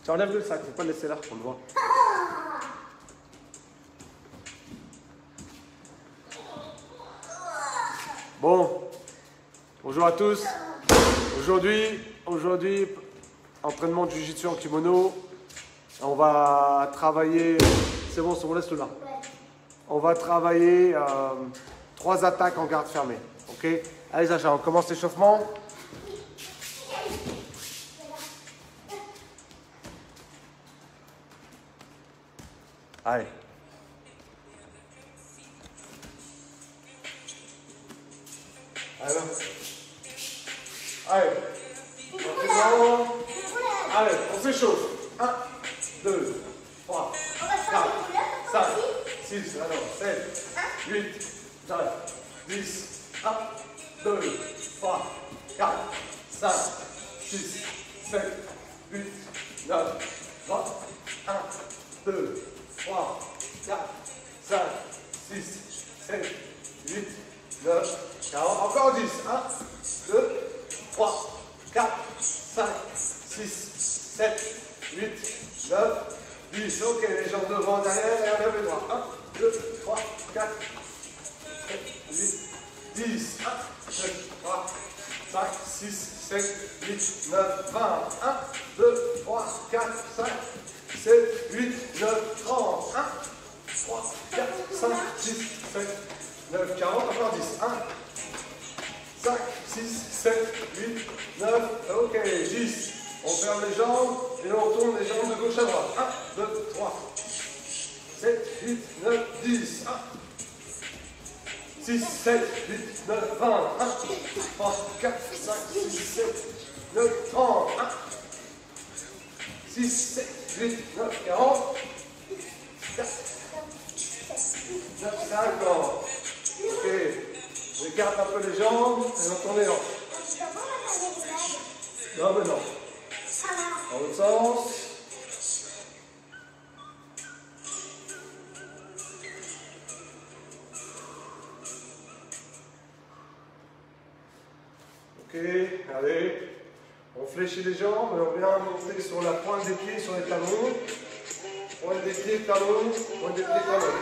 Tu enlèves le sac, faut pas le laisser là, on le voit. Bon, bonjour à tous. Aujourd'hui, entraînement de jiu-jitsu en kimono. On va travailler, c'est bon, laisse-le là. On va travailler 3 attaques en garde fermée. Ok? Allez Sacha, on commence l'échauffement. Allez. Allez. Allez. Allez, on s'échauffe. 1, 2, 3, 4, 5, 6, 7, 8, 9, 10, 1, 2, 3, 4, 5, 6, 7, 8, 9, 20, 1, 2, 3, 4, 5, 6, 7, 8, 9, 40, encore 10, 1, 2, 3, 4, 5, 6, 7, 8, 9, 10, ok, les jambes devant, derrière, et enlève les bras, 1, 2, 3, 4, 7, 8, 10, 1, 2, 3, 5, 6, 7, 8, 9, 20, 1, 2, 3, 4, 5, 7, 8, 9, 30, 1, 3, 4, 5, 6, 7, 9, 40, encore 10, 1, 5, 6, 7, 8, 9, ok, 10. On ferme les jambes et on tourne les jambes de gauche à droite. 1, 2, 3, 7, 8, 9, 10. 1, 6, 7, 8, 9, 20. 1, 3, 4, 5, 6, 7, 9, 30. 1, 6, 7, 8, 9, 40. 4, 9, 50. Ok. On écarte un peu les jambes et on tourne les hanches. Non, mais non. Dans l'autre sens. Ok, allez. On fléchit les jambes et on vient monter sur la pointe des pieds, sur les talons. Pointe des pieds, talons. Pointe des pieds, talons.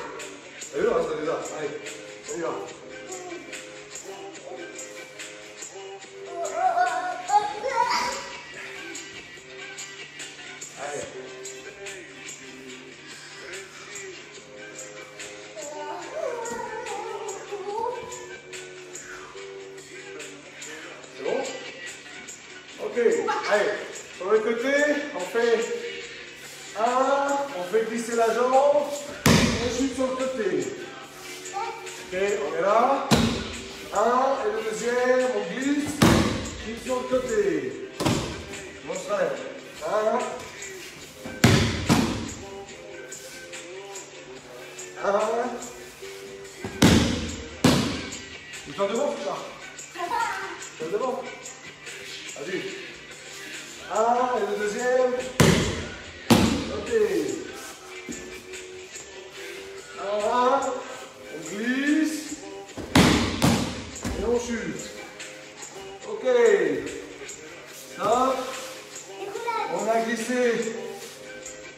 Allez, là, c'est déjà. Allez, on y va. Allez. C'est bon? Ok, allez, sur le côté, on fait glisser la jambe, on chute sur le côté. Ok, on est là. 1, et le deuxième, on glisse, chute sur le côté. On se lève. 1. 1. Tu tournes devant, c'est ça? Tu tournes devant. Vas-y. 1 et le deuxième. Ok. 1. On glisse. Et on chute. Ok. Stop. On a glissé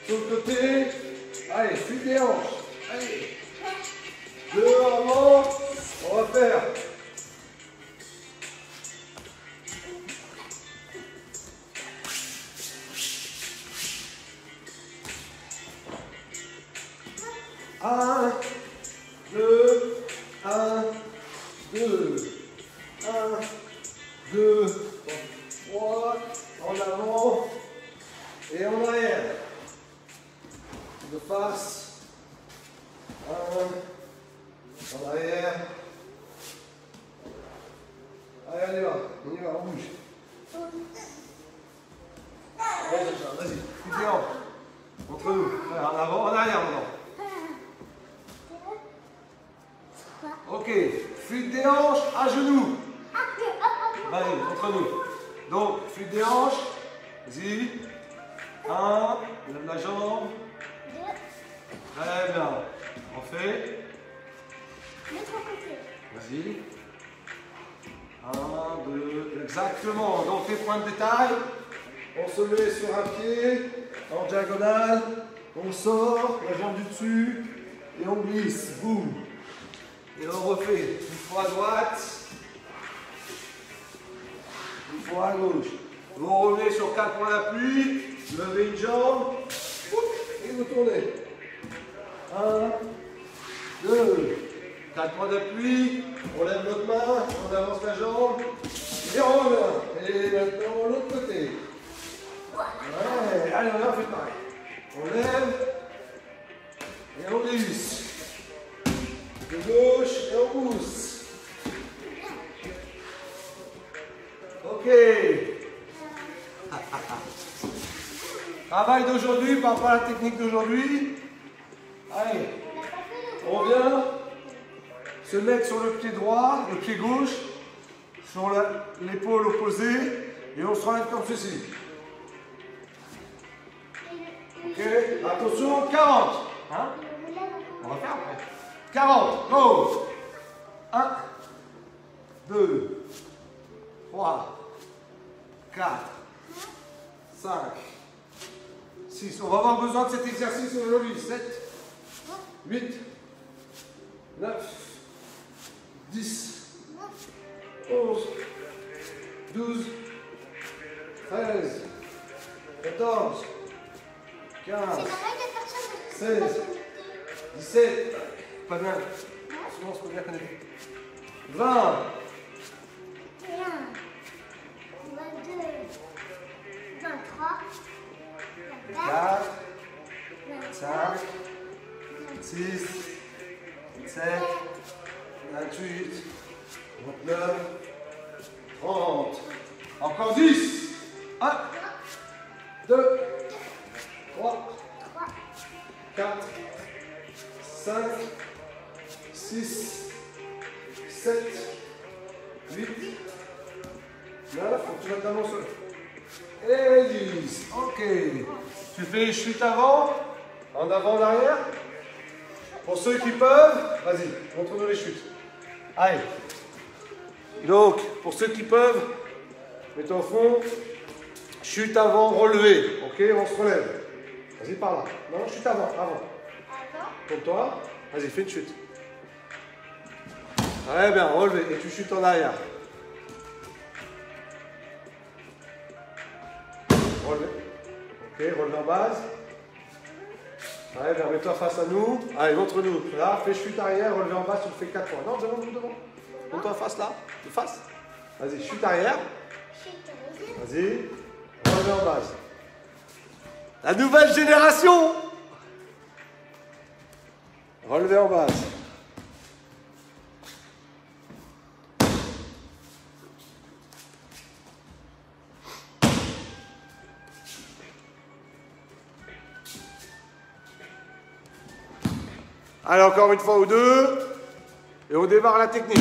sur le côté. Allez, fuite des hanches. Allez. 2 avant. On va faire. Un, 2, 1, 2, 1, 2, 3, en avant et en arrière. De face. 1, en arrière. Allez, on y va, on bouge. Allez, vas-y, fuite des hanches. Entre nous. En avant, en arrière maintenant. Ok, fuite des hanches à genoux. Vas-y, entre nous. Donc, fuite des hanches. Vas-y. 1, lève la jambe. Très bien. On fait. Vas-y. 1, 2, exactement. Donc, les points de détail. On se met sur un pied. En diagonale, on sort, la jambe du dessus, et on glisse. Boum. Et on refait. Une fois à droite. Une fois à gauche. Vous revenez sur 4 points d'appui. Levez une jambe. Et vous tournez. 1, 2, 4 points d'appui. On lève notre main. On avance la jambe. Et on revient. Et maintenant l'autre côté. Ouais. Allez, on fait pareil. On lève. Et on glisse. De gauche et on pousse. Ok. Travail d'aujourd'hui par rapport à la technique d'aujourd'hui. Allez. On vient se mettre sur le pied droit, le pied gauche, sur l'épaule opposée. Et on se relève comme ceci. Ok. Attention, 40. Hein? On va faire après. 40, go! 1, 2, 3, 4, 5, 6. On va avoir besoin de cet exercice aujourd'hui. 7, 8, 9, 10, 11, 12, 13, 14, 15, 16, 17. Pas bien. Souvent, on se peut bien connaître. 20. 21, 22, 23, 24, 25, 26, 27, 28, 29, 30. Encore 10. 1, 2, 3, 4, 5, 6, 7, 8, 9, faut que tu mettes la main au sol. Et 10. Ok. Tu fais les chutes avant, en avant, en arrière. Pour ceux qui peuvent, vas-y, montre-nous les chutes. Allez. Donc, pour ceux qui peuvent, mettez au fond, chute avant, relevé. Ok, on se relève. Vas-y, par là. Non, chute avant, avant. Pour toi, vas-y, fais une chute. Très bien, relevé. Et tu chutes en arrière. Relevé. Ok, relevé en base. Très bien, mets-toi face à nous. Allez, montre-nous. Là, fais chute arrière, relevé en bas, tu le fais 4 fois. Non, devant. Mets-toi face là, de face. Vas-y, chute arrière. Vas-y. Relevé en base. La nouvelle génération. Relevé en base. Allez, encore une fois ou deux. Et on démarre la technique.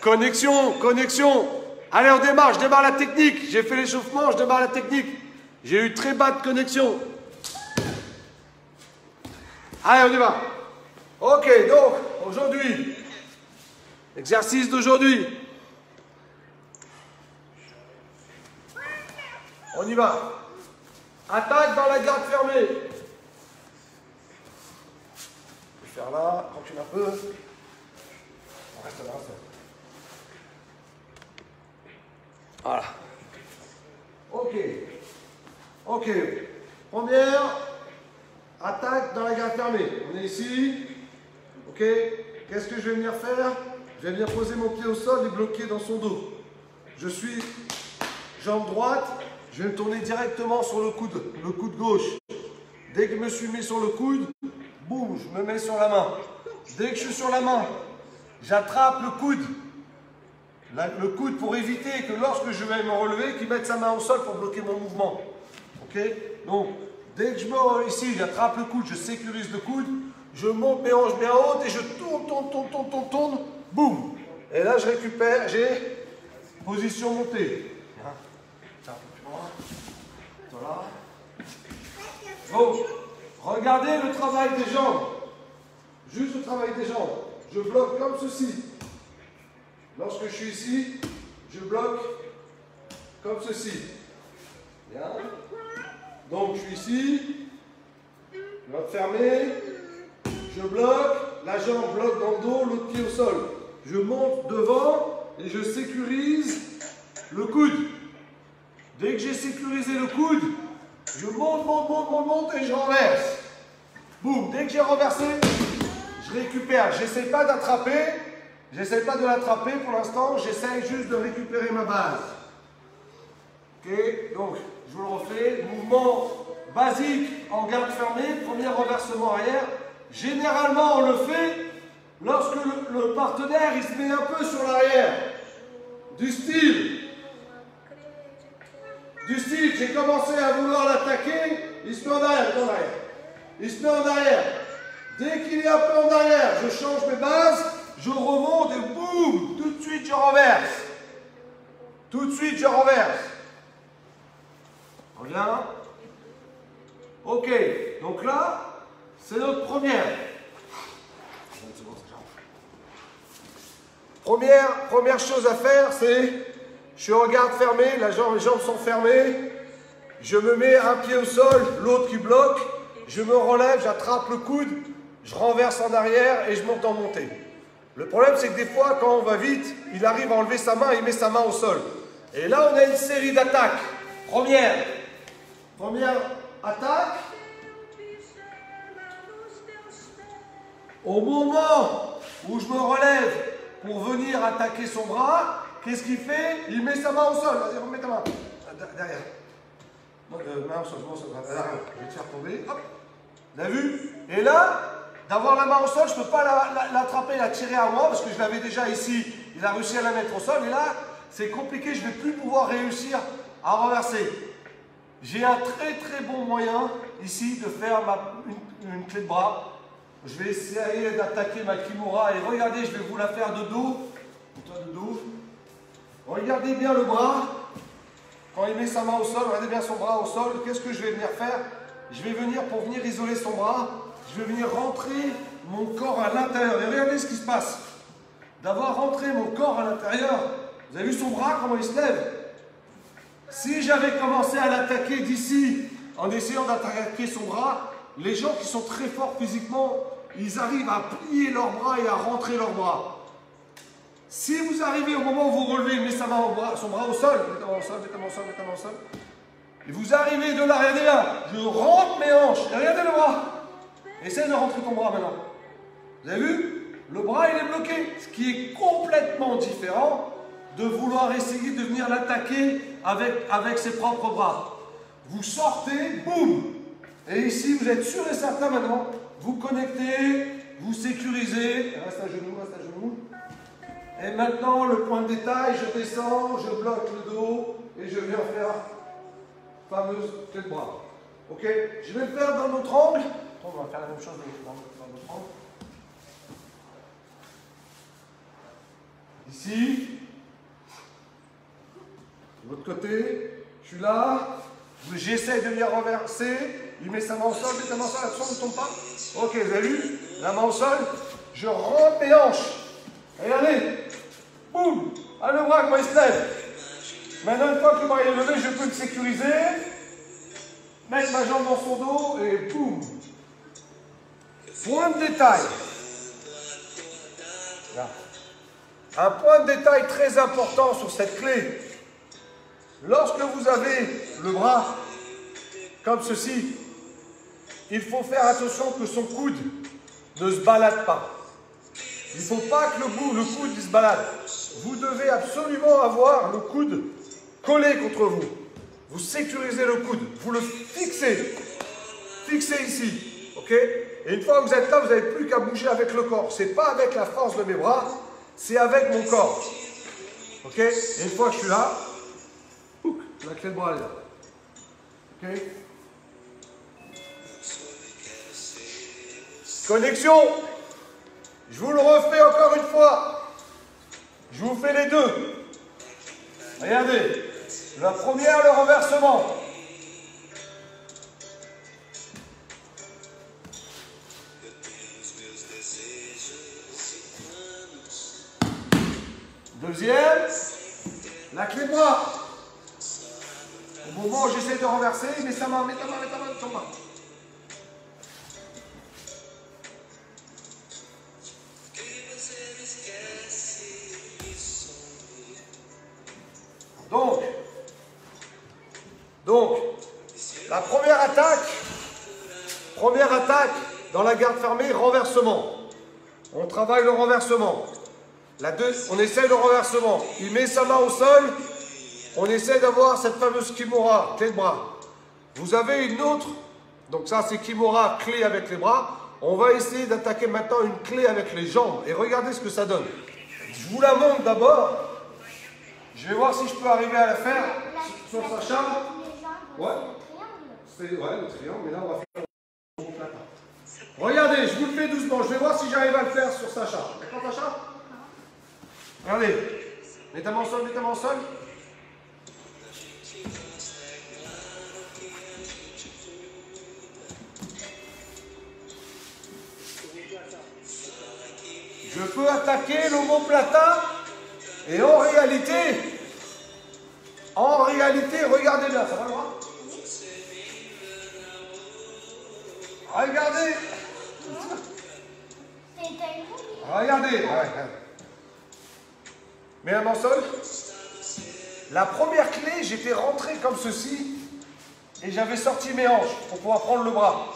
Connexion, connexion. Allez, on démarre, je démarre la technique. J'ai fait l'échauffement, je démarre la technique. J'ai eu très bas de connexion. Allez, on y va. Ok, donc, aujourd'hui, exercice d'aujourd'hui. On y va. Attaque dans la garde fermée. Je vais faire là, recule un peu. On reste là, ça. Voilà. Ok. Ok. Première, attaque dans la garde fermée. On est ici. Ok. Qu'est-ce que je vais venir faire? Je vais venir poser mon pied au sol et bloquer dans son dos. Je suis jambe droite. Je vais me tourner directement sur le coude gauche. Dès que je me suis mis sur le coude, boum, je me mets sur la main. Dès que je suis sur la main, j'attrape le coude. Le coude pour éviter que lorsque je vais me relever, qu'il mette sa main au sol pour bloquer mon mouvement. Ok? Donc, dès que je me relève ici, j'attrape le coude, je sécurise le coude, je monte mes hanches bien hautes et je tourne, boum. Et là, je récupère, j'ai position montée. Un peu plus loin. Voilà. Donc, regardez le travail des jambes. Juste le travail des jambes. Je bloque comme ceci. Lorsque je suis ici, je bloque comme ceci. Bien. Donc je suis ici, je vais fermer, je bloque, la jambe bloque dans le dos, l'autre pied au sol. Je monte devant et je sécurise le coude. Dès que j'ai sécurisé le coude, je monte et je renverse. Boum, dès que j'ai renversé, je récupère. J'essaie pas d'attraper, j'essaie pas de l'attraper pour l'instant, j'essaie juste de récupérer ma base. Ok, donc je vous le refais. Mouvement basique en garde fermée, premier renversement arrière. Généralement, on le fait lorsque le partenaire il se met un peu sur l'arrière. Du style, j'ai commencé à vouloir l'attaquer, il se met en arrière, il se met en arrière. Dès qu'il est un peu en arrière, je change mes bases, je remonte et boum, tout de suite je renverse. Tout de suite je renverse. On revient. Ok, donc là, c'est notre première. Première chose à faire, c'est, je suis en garde fermée, les jambes sont fermées, je me mets un pied au sol, l'autre qui bloque, je me relève, j'attrape le coude, je renverse en arrière et je monte en montée. Le problème, c'est que des fois, quand on va vite, il arrive à enlever sa main, il met sa main au sol. Et là, on a une série d'attaques. Première attaque. Au moment où je me relève pour venir attaquer son bras, qu'est-ce qu'il fait? Il met sa main au sol. Vas-y, remets ta main. Derrière. Main au sol, derrière. Je vais te faire tomber. Hop. Vous avez vu? Et là, d'avoir la main au sol, je ne peux pas l'attraper, la tirer à moi, parce que je l'avais déjà ici. Il a réussi à la mettre au sol. Et là, c'est compliqué. Je ne vais plus pouvoir réussir à renverser. J'ai un très bon moyen ici de faire une clé de bras. Je vais essayer d'attaquer ma kimura et regardez, je vais vous la faire de dos. De dos. Regardez bien le bras. Quand il met sa main au sol, regardez bien son bras au sol. Qu'est-ce que je vais venir faire? Je vais venir, pour venir isoler son bras, je vais venir rentrer mon corps à l'intérieur. Et regardez ce qui se passe. D'avoir rentré mon corps à l'intérieur, vous avez vu son bras, comment il se lève? Si j'avais commencé à l'attaquer d'ici, en essayant d'attaquer son bras, les gens qui sont très forts physiquement, ils arrivent à plier leurs bras et à rentrer leurs bras. Si vous arrivez au moment où vous relevez, il met son bras au sol, mettez-moi au sol, et vous arrivez de là, regardez là, je rentre mes hanches, et regardez le bras. Essaye de rentrer ton bras maintenant. Vous avez vu? Le bras il est bloqué, ce qui est complètement différent de vouloir essayer de venir l'attaquer avec ses propres bras. Vous sortez, boum. Et ici, vous êtes sûr et certain maintenant, vous connectez, vous sécurisez, reste à genoux. Et maintenant, le point de détail, je descends, je bloque le dos et je viens faire fameuse clé de bras. Ok? Je vais le faire dans notre angle. On va faire la même chose dans notre angle. Ici. De l'autre côté, je suis là. J'essaie de venir renverser. Il met sa main au sol, la main au sol, ne tombe pas. Ok, vous avez vu? La main au sol, je rentre mes hanches. Regardez. Boum. Ah, le bras, comment il se lève. Maintenant, une fois que le bras est levé, je peux le sécuriser. Mettre ma jambe dans son dos et boum. Point de détail. Là. Un point de détail très important sur cette clé. Lorsque vous avez le bras comme ceci, il faut faire attention que son coude ne se balade pas. Il ne faut pas que le coude se balade. Vous devez absolument avoir le coude collé contre vous. Vous sécurisez le coude, vous le fixez. Fixez ici, ok? Et une fois que vous êtes là, vous n'avez plus qu'à bouger avec le corps. Ce n'est pas avec la force de mes bras, c'est avec mon corps. Ok? Et une fois que je suis là, la clé de bras est là. Ok? Connexion. Je vous le refais encore une fois. Je vous fais les deux. Regardez. La première, le renversement. Deuxième, la clé de bras. Au moment où j'essaie de renverser, mets ta main, mets ta main, mets ta main, ton main. Donc, la première attaque dans la garde fermée, renversement. On travaille le renversement. On essaye le renversement. Il met sa main au sol. On essaie d'avoir cette fameuse kimura, clé de bras. Vous avez une autre, donc ça c'est kimura, clé avec les bras. On va essayer d'attaquer maintenant une clé avec les jambes. Et regardez ce que ça donne. Je vous la montre d'abord. Je vais voir si je peux arriver à la faire sur Sacha. Ouais. C'est le triangle, mais là on va faire le plata. Regardez, je vous le fais doucement. Je vais voir si j'arrive à le faire sur Sacha. D'accord, Sacha? Regardez. Mets ta main au sol, mets ta main au sol. Je peux attaquer l'omoplata et en réalité, regardez bien, ça va le voir? Regardez. Regardez. Mets la main au sol. La première clé, j'étais rentré comme ceci et j'avais sorti mes hanches pour pouvoir prendre le bras.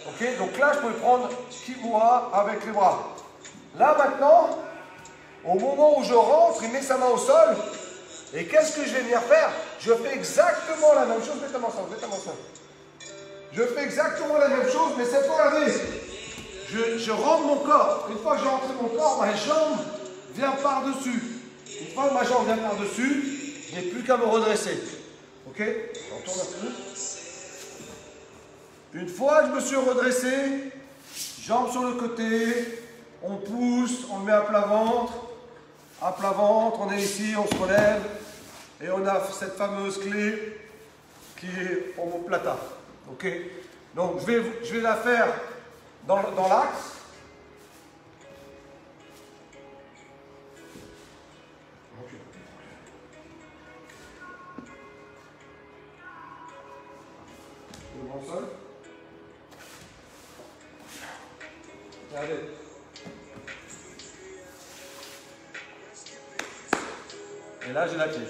Ok, donc là, je pouvais prendre kimura avec les bras. Là, maintenant, au moment où je rentre, il met sa main au sol. Et qu'est-ce que je vais venir faire? Je fais exactement la même chose. Mets ta main au sol, mets ta main au sol. Je fais exactement la même chose, mais cette fois, regardez. Je rentre mon corps. Une fois que j'ai rentré mon corps, ma jambe vient par-dessus. Une fois que ma jambe vient par-dessus, je n'ai plus qu'à me redresser. Ok? On tourne un peu. Une fois que je me suis redressé, jambes sur le côté, on pousse, on le met à plat ventre, on est ici, on se relève, et on a cette fameuse clé qui est omoplata. Ok? Donc je vais la faire dans l'axe. Le grand sol. Allez. Et là, j'ai la clé.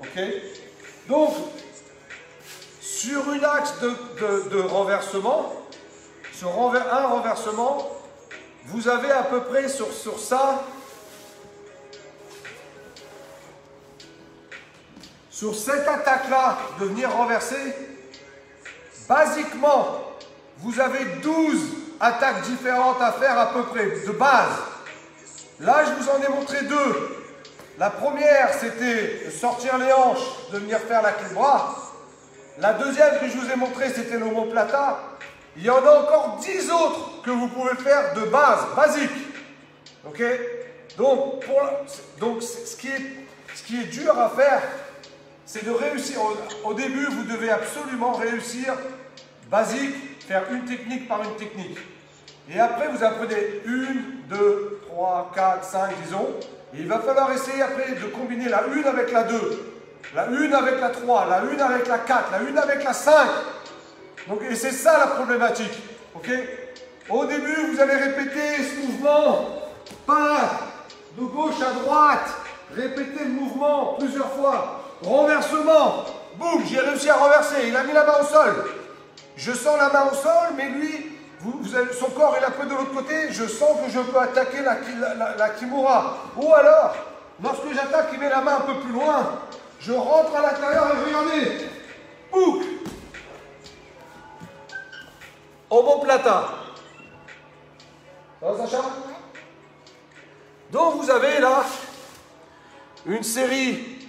Ok? Donc, sur une axe de renversement, sur un renversement, vous avez à peu près sur ça, sur cette attaque-là de venir renverser, basiquement, vous avez 12 attaques différentes à faire à peu près, de base. Là, je vous en ai montré 2. La première, c'était de sortir les hanches, de venir faire la clé de bras. La deuxième que je vous ai montré, c'était l'omoplata. Il y en a encore 10 autres que vous pouvez faire de base, basique. Ok? Donc, ce qui est dur à faire, c'est de réussir. Au début, vous devez absolument réussir basique, faire une technique par une technique. Et après, vous apprenez 1, 2, 3, 4, 5, disons. Et il va falloir essayer après de combiner la 1 avec la 2, la 1 avec la 3, la 1 avec la 4, la 1 avec la 5. Donc, et c'est ça la problématique. Ok? Au début, vous allez répéter ce mouvement, pas de gauche à droite. Répétez le mouvement plusieurs fois. Renversement. Boum, j'ai réussi à renverser. Il a mis la main au sol. Je sens la main au sol, mais lui, son corps est un peu de l'autre côté. Je sens que je peux attaquer la kimura. Ou alors, lorsque j'attaque, il met la main un peu plus loin. Je rentre à l'intérieur et regardez. Bouk. Omoplata. Ça va, Sacha? Donc vous avez là une série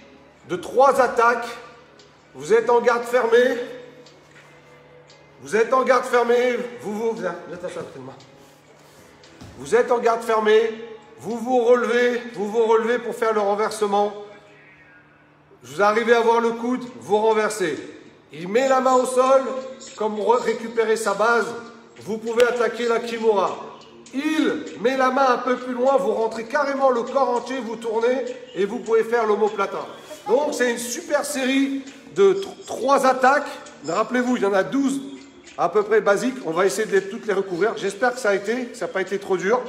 de 3 attaques. Vous êtes en garde fermée. Vous êtes en garde fermée. Vous êtes en garde fermée. Vous vous relevez pour faire le renversement. Vous arrivez à voir le coude, vous renversez. Il met la main au sol, comme récupérer sa base. Vous pouvez attaquer la kimura. il met la main un peu plus loin, vous rentrez carrément le corps entier, vous tournez et vous pouvez faire l'omoplata. Donc c'est une super série de 3 attaques. Rappelez-vous, il y en a 12 à peu près basiques. On va essayer de toutes les recouvrir. J'espère que ça n'a pas été trop dur.